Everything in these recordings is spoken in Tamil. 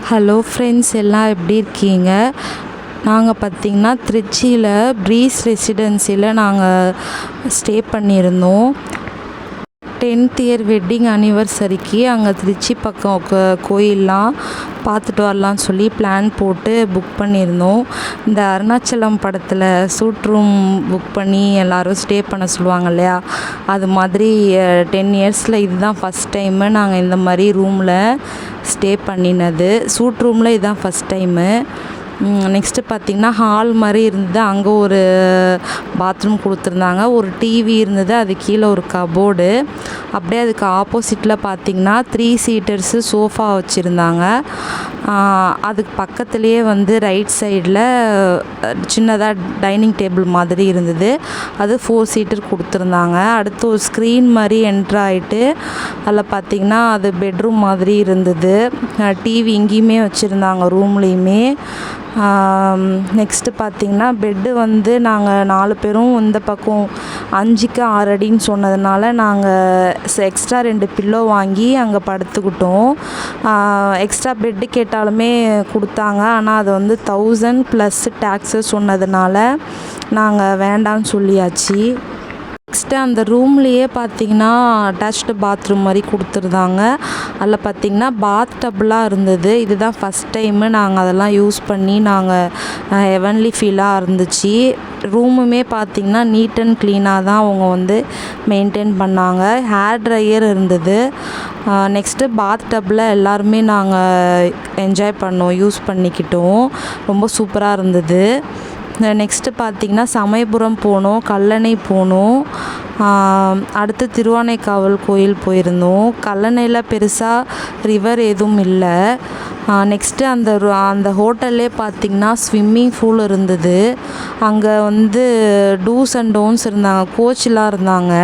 ஹலோ ஃப்ரெண்ட்ஸ், எல்லாம் எப்படி இருக்கீங்க? நாங்கள் பார்த்திங்கன்னா திருச்சியில் ப்ரீஸ் ரெசிடென்சியில் நாங்கள் ஸ்டே பண்ணியிருந்தோம். 10th இயர் வெட்டிங் அனிவர்சரிக்கு அங்கே திருச்சி பக்கம் கோயிலெலாம் பார்த்துட்டு வரலான்னு சொல்லி பிளான் போட்டு புக் பண்ணியிருந்தோம். இந்த அருணாச்சலம் படத்தில் சூட் ரூம் புக் பண்ணி எல்லோரும் ஸ்டே பண்ண சொல்லுவாங்க இல்லையா, அது மாதிரி 10 இயர்ஸில் இதுதான் ஃபஸ்ட் டைமு நாங்கள் இந்த மாதிரி ரூமில் ஸ்டே பண்ணினது. சூட் ரூமில் இதுதான் ஃபஸ்ட் டைமு. நெக்ஸ்ட்டு பார்த்திங்கன்னா ஹால் மாதிரி இருந்தது. அங்கே ஒரு பாத்ரூம் கொடுத்துருந்தாங்க, ஒரு டிவி இருந்தது, அது கீழே ஒரு கபோர்டு. அப்படியே அதுக்கு ஆப்போசிட்டில் பார்த்திங்கன்னா 3 சீட்டர்ஸு சோஃபா வச்சுருந்தாங்க. அதுக்கு பக்கத்துலேயே ரைட் சைடில் சின்னதாக டைனிங் டேபிள் மாதிரி இருந்தது, அது 4 சீட்டர் கொடுத்துருந்தாங்க. அடுத்து ஒரு ஸ்க்ரீன் மாதிரி என்ட்ரு ஆகிட்டு அதில் பார்த்திங்கன்னா அது பெட்ரூம் மாதிரி இருந்தது. டிவி இங்கேயுமே வச்சுருந்தாங்க ரூம்லேயுமே. நெக்ஸ்ட்டு பார்த்திங்கன்னா பெட்டு நாங்கள் 4 பேரும் இந்த பக்கம் 5க்கு 6 அடின்னு சொன்னதுனால நாங்கள் எக்ஸ்ட்ரா 2 பில்லோ வாங்கி அங்கே படுத்துக்கிட்டோம். எக்ஸ்ட்ரா பெட்டு கேட்டாலுமே கொடுத்தாங்க, ஆனால் அது 1000 ப்ளஸ் டேக்ஸு சொன்னதுனால நாங்கள் வேண்டாம்னு சொல்லியாச்சு. நெக்ஸ்ட்டு அந்த ரூம்லேயே பார்த்திங்கன்னா அட்டாச்டு பாத்ரூம் மாதிரி கொடுத்துருந்தாங்க. அதில் பார்த்திங்கன்னா பாத் டப்லாம் இருந்தது. இதுதான் ஃபஸ்ட் டைமு நாங்கள் அதெல்லாம் யூஸ் பண்ணி நாங்கள் ஹெவன்லி ஃபீலாக இருந்துச்சு. ரூமுமே பார்த்திங்கன்னா நீட் அண்ட் க்ளீனாக தான் அவங்க மெயின்டைன் பண்ணாங்க. ஹேர் ட்ரையர் இருந்தது. நெக்ஸ்ட்டு பாத் டப்பில் எல்லாருமே நாங்கள் என்ஜாய் பண்ணோம், யூஸ் பண்ணிக்கிட்டோம். ரொம்ப சூப்பராக இருந்தது. நெக்ஸ்ட்டு பார்த்திங்கன்னா சமயபுரம் போனோம், கல்லணை போனோம். அடுத்து திருவானைக்காவல் கோயில் போயிருந்தோம். கல்லணையில் பெருசாக ரிவர் எதுவும் இல்லை. நெக்ஸ்ட்டு அந்த ஹோட்டல்லே பார்த்திங்கன்னா ஸ்விம்மிங் பூல் இருந்தது. அங்கே டூஸ் அண்ட் டோன்ஸ் இருந்தாங்க, கோச்செலாம் இருந்தாங்க.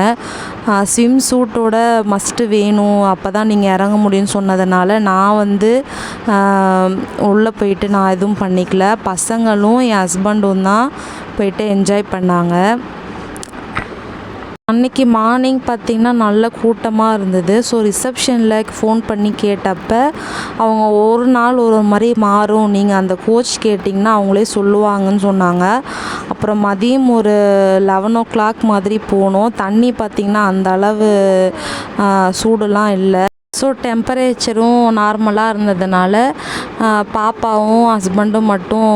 ஸ்விம் சூட்டோட மஸ்ட்டு வேணும், அப்போ தான் நீங்கள் இறங்க முடியும்னு சொன்னதுனால நான் உள்ளே போயிட்டு நான் எதுவும் பண்ணிக்கல. பசங்களும் என் ஹஸ்பண்டும் தான் போயிட்டு என்ஜாய் பண்ணாங்க. அன்றைக்கி மார்னிங் பார்த்திங்கன்னா நல்ல கூட்டமாக இருந்தது. ஸோ ரிசப்ஷனில் ஃபோன் பண்ணி கேட்டப்போ அவங்க ஒரு நாள் ஒரு மாதிரி மாறும், நீங்கள் அந்த கோச் கேட்டிங்கன்னா அவங்களே சொல்லுவாங்கன்னு சொன்னாங்க. அப்புறம் மதியம் ஒரு 11 o'clock மாதிரி போனோம். தண்ணி பார்த்திங்கன்னா அந்த அளவு சூடுலாம் இல்லை. ஸோ டெம்பரேச்சரும் நார்மலாக இருந்ததுனால பாப்பாவும் ஹஸ்பண்டும் மட்டும்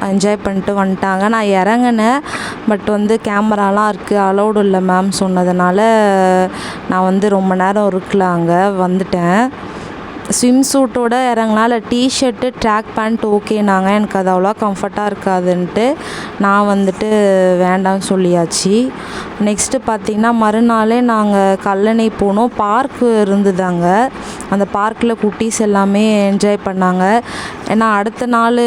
என்ஜாய் பண்ணிட்டு வந்துட்டாங்க. நான் இறங்கினேன், பட் கேமராலாம் இருக்குது, அலௌடு இல்லை மேம் சொன்னதுனால நான் ரொம்ப நேரம் இருக்கல, அங்கே வந்துட்டேன். ஸ்விம் சூட்டோட இறங்கினால டிஷர்ட்டு ட்ராக் பேண்ட் ஓகேனாங்க. எனக்கு அது அவ்வளோ கம்ஃபர்ட்டாக இருக்காதுன்ட்டு நான் வேண்டாம்னு சொல்லியாச்சு. நெக்ஸ்ட்டு பார்த்திங்கன்னா மறுநாளே நாங்கள் கல்லணை போனோம். பார்க்கு இருந்தது அங்கே. அந்த பார்க்கில் குட்டீஸ் எல்லாமே என்ஜாய் பண்ணாங்க. ஏன்னா அடுத்த நாள்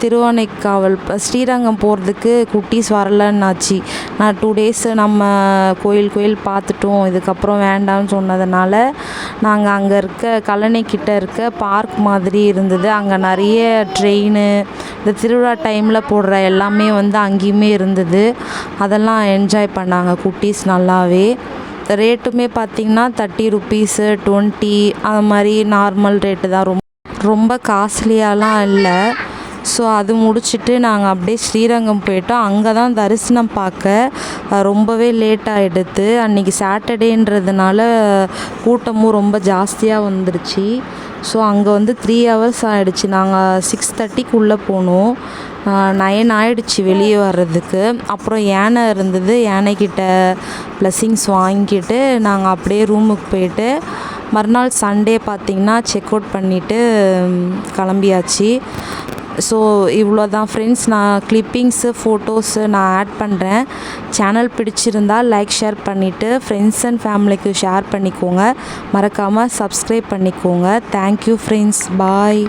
திருவானைக்காவல் ஸ்ரீரங்கம் போகிறதுக்கு குட்டீஸ் வரலன்னாச்சு. நான் 2 days நம்ம கோயில் பார்த்துட்டோம், இதுக்கப்புறம் வேண்டாம்னு சொன்னதுனால நாங்கள் அங்கே இருக்க கல்லணை கிட்ட இருக்க பார்க் மாதிரி இருந்தது. அங்கே நிறைய ட்ரெயின், இந்த திருவிழா டைமில் போடுற எல்லாமே அங்கேயுமே இருந்தது. அதெல்லாம் என்ஜாய் பண்ணாங்க குட்டீஸ் நல்லாவே. ரேட்டுமே பார்த்திங்கன்னா 30 rupees 20 அது மாதிரி நார்மல் ரேட்டு தான், ரொம்ப காஸ்ட்லியாலாம் இல்லை. ஸோ அது முடிச்சுட்டு நாங்கள் அப்படியே ஸ்ரீரங்கம் போயிட்டோம். அங்கே தான் தரிசனம் பார்க்க ரொம்பவே லேட் ஆகிடுது. அன்றைக்கி சாட்டர்டேன்றதுனால கூட்டமும் ரொம்ப ஜாஸ்தியாக வந்துருச்சு. ஸோ அங்கே 3 hours ஆகிடுச்சு. நாங்கள் 6:30க்குள்ளே போனோம், 9 ஆகிடுச்சு வெளியே வர்றதுக்கு. அப்புறம் யானை இருந்தது, யானைக்கிட்ட ப்ளஸ்ஸிங்ஸ் வாங்கிட்டு நாங்கள் அப்படியே ரூமுக்கு போயிட்டு மறுநாள் சண்டே பார்த்திங்கன்னா செக் அவுட் பண்ணிவிட்டு கிளம்பியாச்சு. ஸோ இவ்வளோ தான் ஃப்ரெண்ட்ஸ். நான் கிளிப்பிங்ஸு ஃபோட்டோஸு நான் ஆட் பண்ணுறேன். சேனல் பிடிச்சிருந்தால் லைக் ஷேர் பண்ணிவிட்டு ஃப்ரெண்ட்ஸ் அண்ட் ஃபேமிலிக்கு ஷேர் பண்ணிக்கோங்க. மறக்காமல் சப்ஸ்கிரைப் பண்ணிக்கோங்க. தேங்க்யூ ஃப்ரெண்ட்ஸ், பாய்.